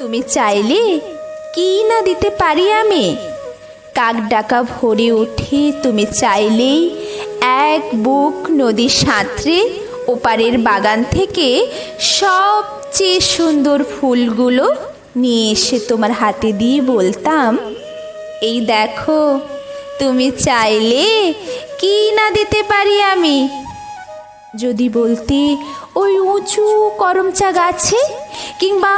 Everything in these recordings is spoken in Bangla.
তুমি চাইলে কি না দিতে পারি আমি। কাক ডাকা ভরে উঠে তুমি চাইলেই এক বুক নদী সাঁতরে ওপারের বাগান থেকে সবচেয়ে সুন্দর ফুলগুলো নিয়ে এসে তোমার হাতে দিয়ে বলতাম, এই দেখো, তুমি চাইলে কি না দিতে পারি আমি। যদি বলতে ওই উঁচু করমচা গাছে, কিংবা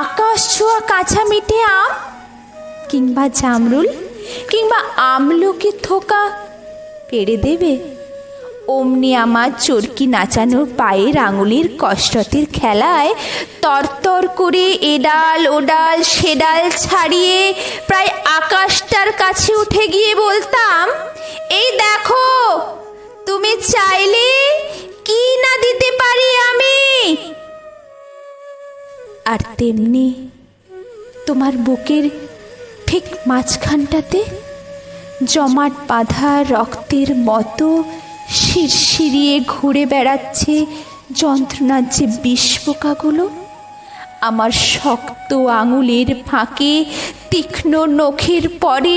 আকাশ ছোঁয়া কাঁচা মিঠে আম, কিংবা জামরুল, কিংবা আমলকি থোকা পেড়ে দেবে, অমনি আমার চরকি নাচানোর পায়ের আঙুলের কসরতের খেলায় তরতর করে এডাল ওডাল সেডাল ছাড়িয়ে প্রায় আকাশটার কাছে উঠে গিয়ে বলতাম, এই দেখো, তুমি চাইলে কি না দিতে পারি আমি। আর তেমনি তোমার বুকের ঠিক মাঝখানটাতে জমাট বাঁধা রক্তের মতো শিরশিরিয়ে ঘুরে বেড়াচ্ছে যন্ত্রণার যে বিষপোকাগুলো আমার শক্ত আঙুলের ফাঁকে তীক্ষ্ণ নখের পরে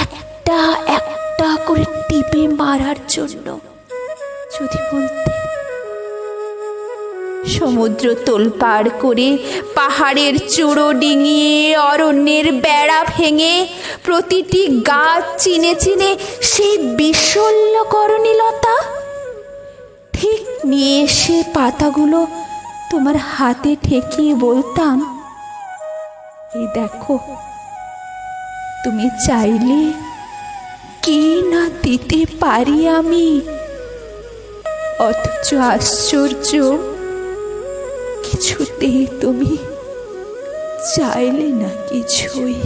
একটা একটা করে টিপে মারার জন্য। যদি বলতে সমুদ্র তোলপাড় করে পাহাড়ের চূড়ো ডিঙিয়ে অরণ্যের বেড়া ভেঙে প্রতিটি গাছ চিনে চিনে সেই বিশল্যকরণীলতা ঠিক নিয়ে এসে পাতাগুলো তোমার হাতে ঠেকিয়ে বলতাম, এই দেখো, তুমি চাইলে কি না দিতে পারি আমি। অথচ আশ্চর্য, কিছুতেই তুমি চাইলে না কিছুই।